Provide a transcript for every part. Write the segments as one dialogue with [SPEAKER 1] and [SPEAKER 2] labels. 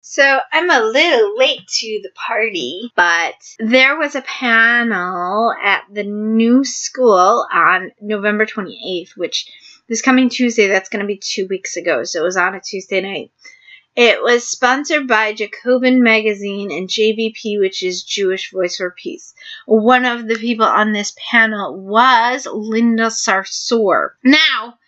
[SPEAKER 1] So I'm a little late to the party, but there was a panel at the new school on November 28th, which this coming Tuesday, that's going to be 2 weeks ago, so it was on a Tuesday night. It was sponsored by Jacobin Magazine and JVP, which is Jewish Voice for Peace. One of the people on this panel was Linda Sarsour. Now,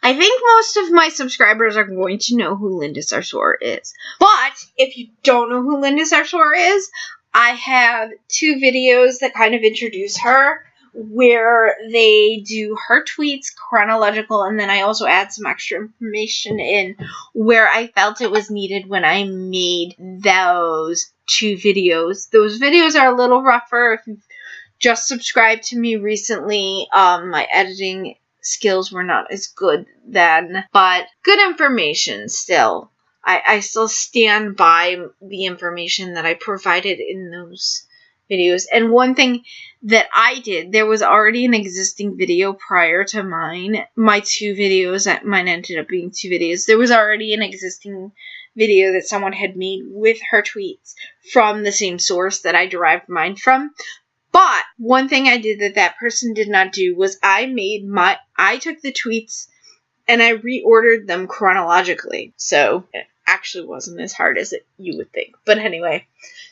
[SPEAKER 1] I think most of my subscribers are going to know who Linda Sarsour is. But if you don't know who Linda Sarsour is, I have 2 videos that kind of introduce her, where they do her tweets chronological, and then I also add some extra information in where I felt it was needed when I made those 2 videos. Those videos are a little rougher. If you've just subscribed to me recently, my editing skills were not as good then, but good information still. I still stand by the information that I provided in those videos. And one thing that I did, there was already an existing video prior to mine. My 2 videos, mine ended up being 2 videos. There was already an existing video that someone had made with her tweets from the same source that I derived mine from. But one thing I did that person did not do was I took the tweets and I reordered them chronologically. So it actually wasn't as hard as you would think. But anyway,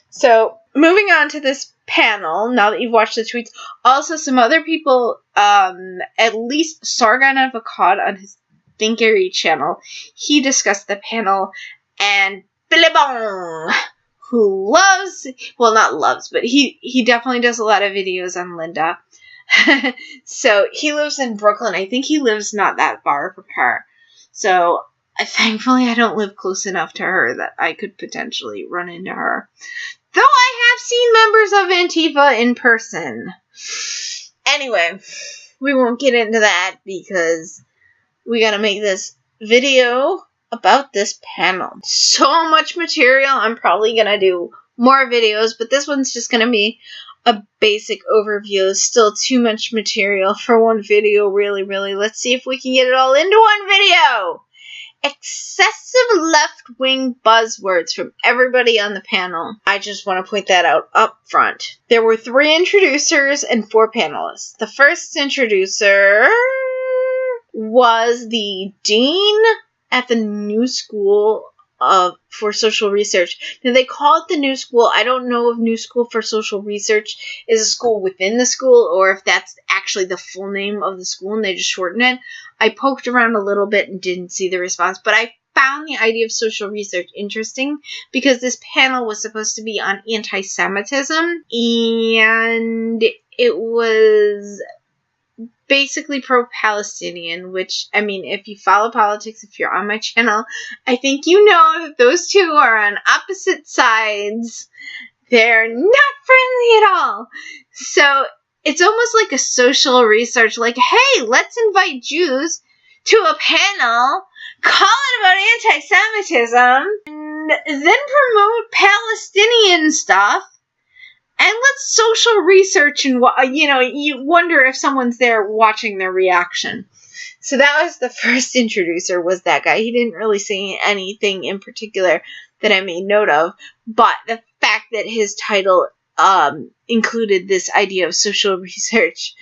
[SPEAKER 1] so moving on to this panel, now that you've watched the tweets, also some other people, at least Sargon of Akkad on his Thinkery channel, he discussed the panel, and Bong, who loves, well, not loves, but he definitely does a lot of videos on Linda. So he lives in Brooklyn. I think he lives not that far from her. So thankfully I don't live close enough to her that I could potentially run into her. Though I have seen members of Antifa in person. Anyway, we won't get into that because we gotta make this video about this panel. So much material. I'm probably gonna do more videos, but this one's just gonna be a basic overview. Still too much material for one video, really. Let's see if we can get it all into one video. Excessive left-wing buzzwords from everybody on the panel. I just want to point that out up front. There were 3 introducers and 4 panelists. The first introducer was the dean at the New School for Social Research. Now, they call it the New School. I don't know if New School for Social Research is a school within the school or if that's actually the full name of the school and they just shorten it. I poked around a little bit and didn't see the response, but I found the idea of social research interesting because this panel was supposed to be on anti-Semitism, and it was basically pro-Palestinian, which, I mean, if you follow politics, if you're on my channel, I think you know that those two are on opposite sides. They're not friendly at all. So it's almost like a social research, like, hey, let's invite Jews to a panel, call it about anti-Semitism, and then promote Palestinian stuff. And let's social research and, you wonder if someone's there watching their reaction. So that was the first introducer, was that guy. He didn't really say anything in particular that I made note of, but the fact that his title included this idea of social research,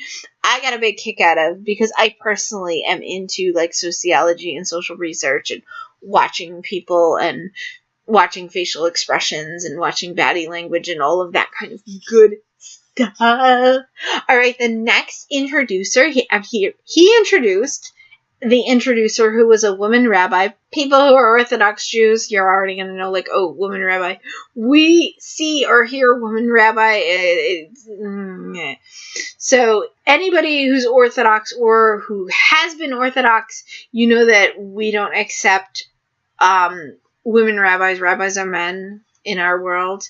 [SPEAKER 1] I got a big kick out of, because I personally am into, like, sociology and social research and watching people and watching facial expressions and watching body language and all of that kind of good stuff. All right, the next introducer, he introduced the introducer, who was a woman rabbi. People who are Orthodox Jews, you're already going to know, like, oh, woman rabbi. We see or hear woman rabbi. So anybody who's Orthodox or who has been Orthodox, you know that we don't accept women rabbis. Rabbis are men in our world.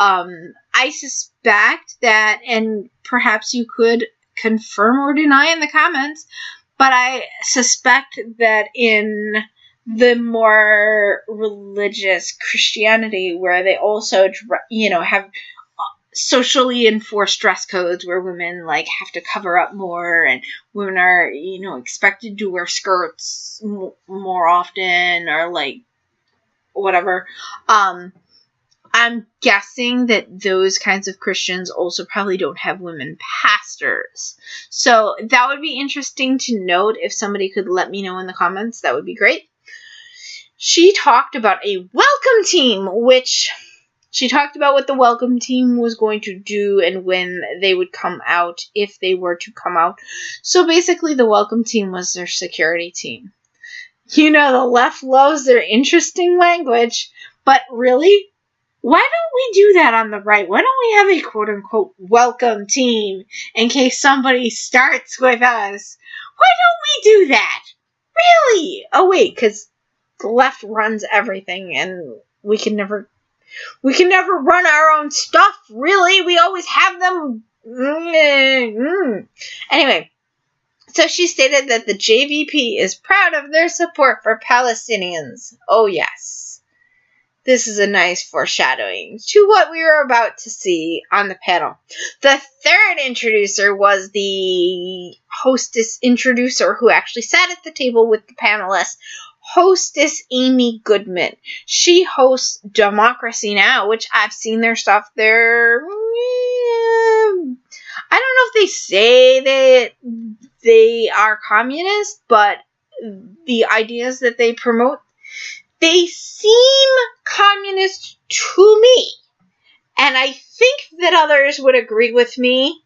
[SPEAKER 1] I suspect that, and perhaps you could confirm or deny in the comments, but I suspect that in the more religious Christianity, where they also, have socially enforced dress codes where women, like, have to cover up more, and women are, expected to wear skirts more often, or, like, whatever. I'm guessing that those kinds of Christians also probably don't have women pastors. So that would be interesting to note. If somebody could let me know in the comments, that would be great. She talked about a welcome team, which she talked about what the welcome team was going to do and when they would come out, if they were to come out. So basically, the welcome team was their security team. You know, the left loves their interesting language, but really, why don't we do that on the right? Why don't we have a quote-unquote welcome team in case somebody starts with us? Why don't we do that? Really? Oh, wait, because the left runs everything, and we can never run our own stuff, really. We always have them. Anyway, so she stated that the JVP is proud of their support for Palestinians. Oh, yes. This is a nice foreshadowing to what we were about to see on the panel. The third introducer was the hostess introducer who actually sat at the table with the panelists. Hostess Amy Goodman. She hosts Democracy Now!, which I've seen their stuff. I don't know if they say that they are communist, but the ideas that they promote, they seem communist to me. And I think that others would agree with me,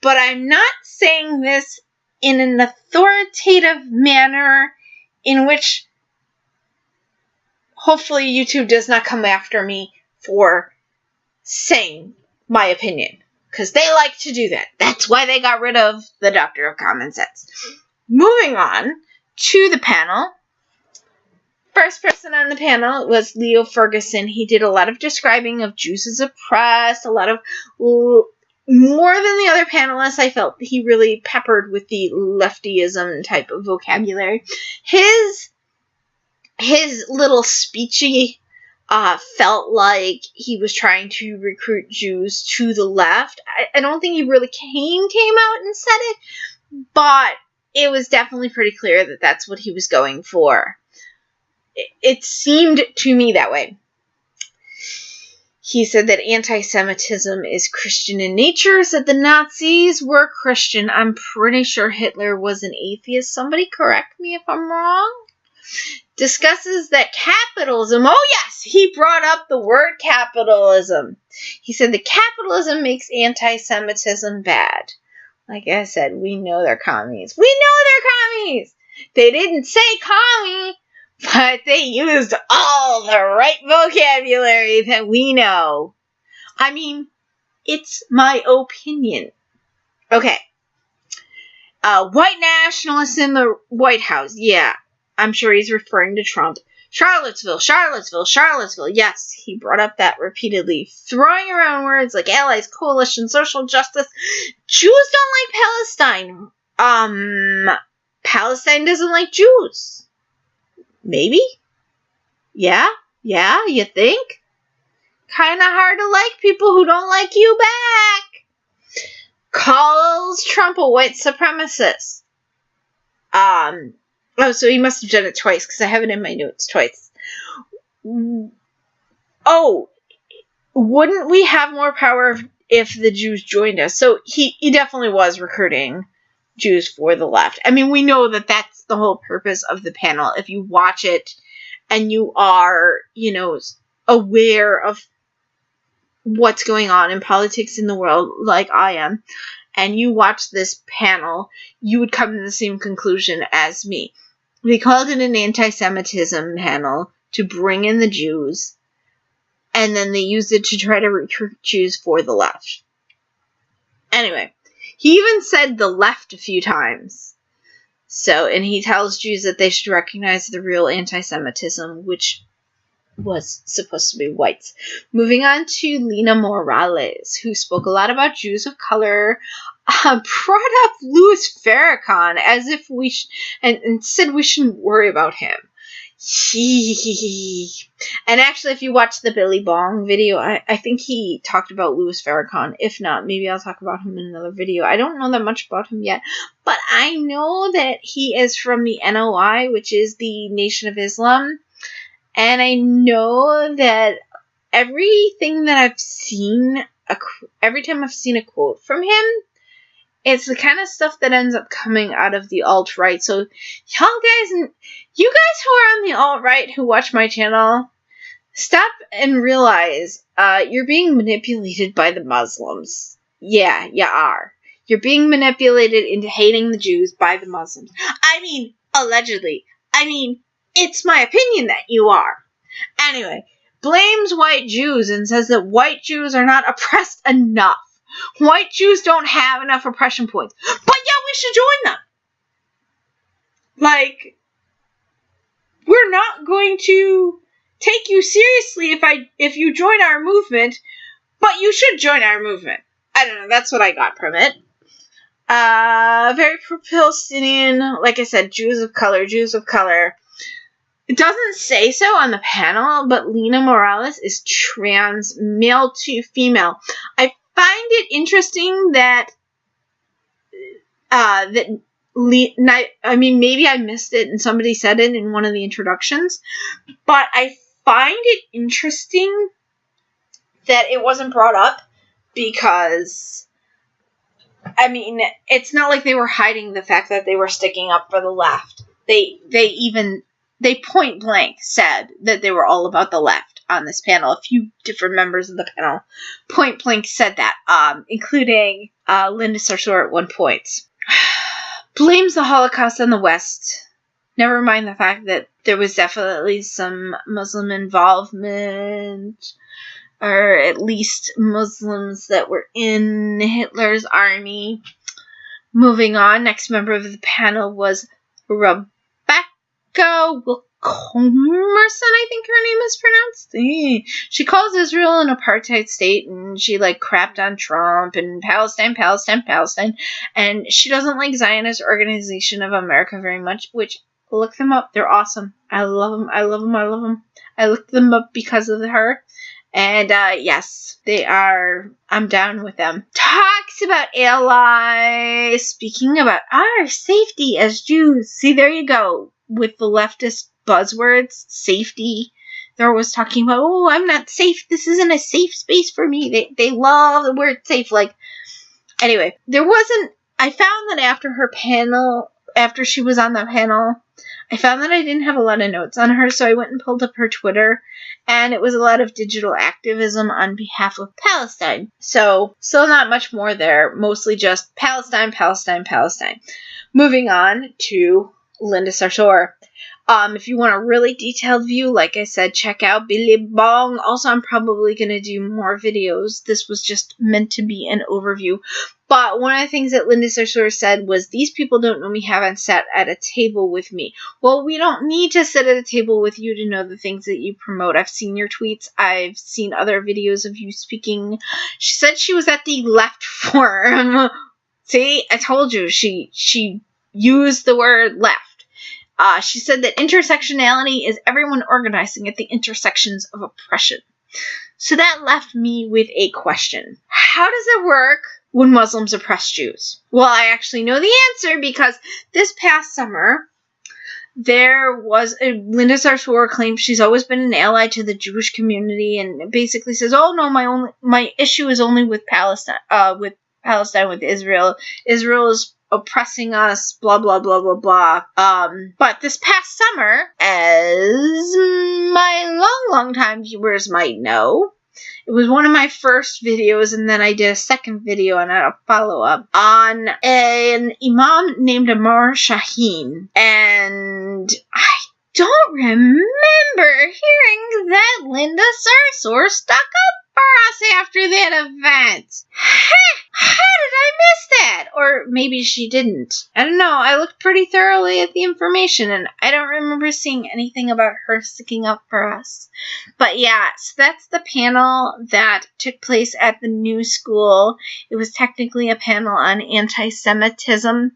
[SPEAKER 1] but I'm not saying this in an authoritative manner in which hopefully YouTube does not come after me for saying my opinion, because they like to do that. That's why they got rid of the Doctor of Common Sense. Moving on to the panel. First person on the panel was Leo Ferguson. He did a lot of describing of Jews as oppressed, a lot of, more than the other panelists. I felt he really peppered with the leftyism type of vocabulary. His little speechy felt like he was trying to recruit Jews to the left. I don't think he really came out and said it, but it was definitely pretty clear that that's what he was going for. It seemed to me that way. He said that anti-Semitism is Christian in nature, said the Nazis were Christian. I'm pretty sure Hitler was an atheist. Somebody correct me if I'm wrong. Discusses that capitalism, oh yes, he brought up the word capitalism. He said that capitalism makes anti-Semitism bad. Like I said, we know they're commies. We know they're commies! They didn't say commie, but they used all the right vocabulary that we know. I mean, it's my opinion. Okay. White nationalists in the White House. Yeah, I'm sure he's referring to Trump. Charlottesville. Yes, he brought up that repeatedly. Throwing around words like allies, coalition, social justice. Jews don't like Palestine. Palestine doesn't like Jews. Maybe? Yeah, you think? Kinda hard to like people who don't like you back. Calls Trump a white supremacist. Oh, so he must have done it twice, because I have it in my notes twice. Oh, wouldn't we have more power if the Jews joined us? So he definitely was recruiting Jews for the left. I mean, we know that that's the whole purpose of the panel. If you watch it and you are, aware of what's going on in politics in the world, like I am, and you watch this panel, you would come to the same conclusion as me. They called it an anti-Semitism panel to bring in the Jews, and then they used it to try to recruit Jews for the left. Anyway, he even said the left a few times. So, and he tells Jews that they should recognize the real anti-Semitism, which was supposed to be whites. Moving on to Lena Morales, who spoke a lot about Jews of color, brought up Louis Farrakhan as if and said we shouldn't worry about him. And actually, if you watch the Billy Bong video, I think he talked about Louis Farrakhan. If not, maybe I'll talk about him in another video. I don't know that much about him yet, but I know that he is from the NOI, which is the Nation of Islam. And I know that everything that I've seen, every time I've seen a quote from him, it's the kind of stuff that ends up coming out of the alt-right. So, you guys who are on the alt-right who watch my channel, stop and realize you're being manipulated by the Muslims. Yeah, you are. You're being manipulated into hating the Jews by the Muslims. I mean, allegedly. I mean, it's my opinion that you are. Anyway, blames white Jews and says that white Jews are not oppressed enough. White Jews don't have enough oppression points. But yeah, we should join them. Like, we're not going to take you seriously if you join our movement, but you should join our movement. I don't know, that's what I got from it. Very pro-Palestinian, like I said, Jews of color. It doesn't say so on the panel, but Lena Morales is trans, male to female. I find it interesting that maybe I missed it and somebody said it in one of the introductions, but I find it interesting that it wasn't brought up because, I mean, it's not like they were hiding the fact that they were sticking up for the left. They point blank said that they were all about the left on this panel. A few different members of the panel point blank said that, including Linda Sarsour at one point. Blames the Holocaust on the West. Never mind the fact that there was definitely some Muslim involvement, or at least Muslims that were in Hitler's army. Moving on, next member of the panel was Rebecca Wilcomerson, I think her name is pronounced. She calls Israel an apartheid state, and she crapped on Trump and Palestine, and she doesn't like Zionist Organization of America very much, which, look them up, they're awesome. I love them. I looked them up because of her, and yes, they are, I'm down with them. Talks about allies, speaking about our safety as Jews. See, there you go. With the leftist buzzwords, safety. They're always talking about, oh, I'm not safe. This isn't a safe space for me. They love the word safe. Anyway, I found that after she was on the panel, I found that I didn't have a lot of notes on her, so I went and pulled up her Twitter, and it was a lot of digital activism on behalf of Palestine. So, still not much more there. Mostly just Palestine. Moving on to Linda Sarsour. If you want a really detailed view, like I said, check out Billy Bong. Also, I'm probably going to do more videos. This was just meant to be an overview. But one of the things that Linda Sarsour said was, these people don't know me, haven't sat at a table with me. Well, we don't need to sit at a table with you to know the things that you promote. I've seen your tweets. I've seen other videos of you speaking. She said she was at the Left Forum. See, I told you. She used the word left. She said that intersectionality is everyone organizing at the intersections of oppression. So that left me with a question. How does it work when Muslims oppress Jews? Well, I actually know the answer, because this past summer, there was Linda Sarsour claims she's always been an ally to the Jewish community, and basically says, oh no, my issue is only with Palestine, with Israel. Israel is oppressing us, blah, blah, blah, blah, blah. But this past summer, as my long time viewers might know, it was one of my first videos, and then I did a second video and a follow-up on an imam named Amar Shaheen. And I don't remember hearing that Linda Sarsour stuck up for us after that event. How did I miss that? Or maybe she didn't. I don't know. I looked pretty thoroughly at the information, and I don't remember seeing anything about her sticking up for us. But yeah, so that's the panel that took place at the new school. It was technically a panel on anti-Semitism.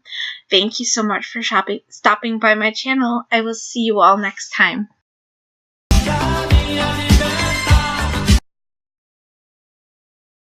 [SPEAKER 1] Thank you so much for stopping by my channel. I will see you all next time.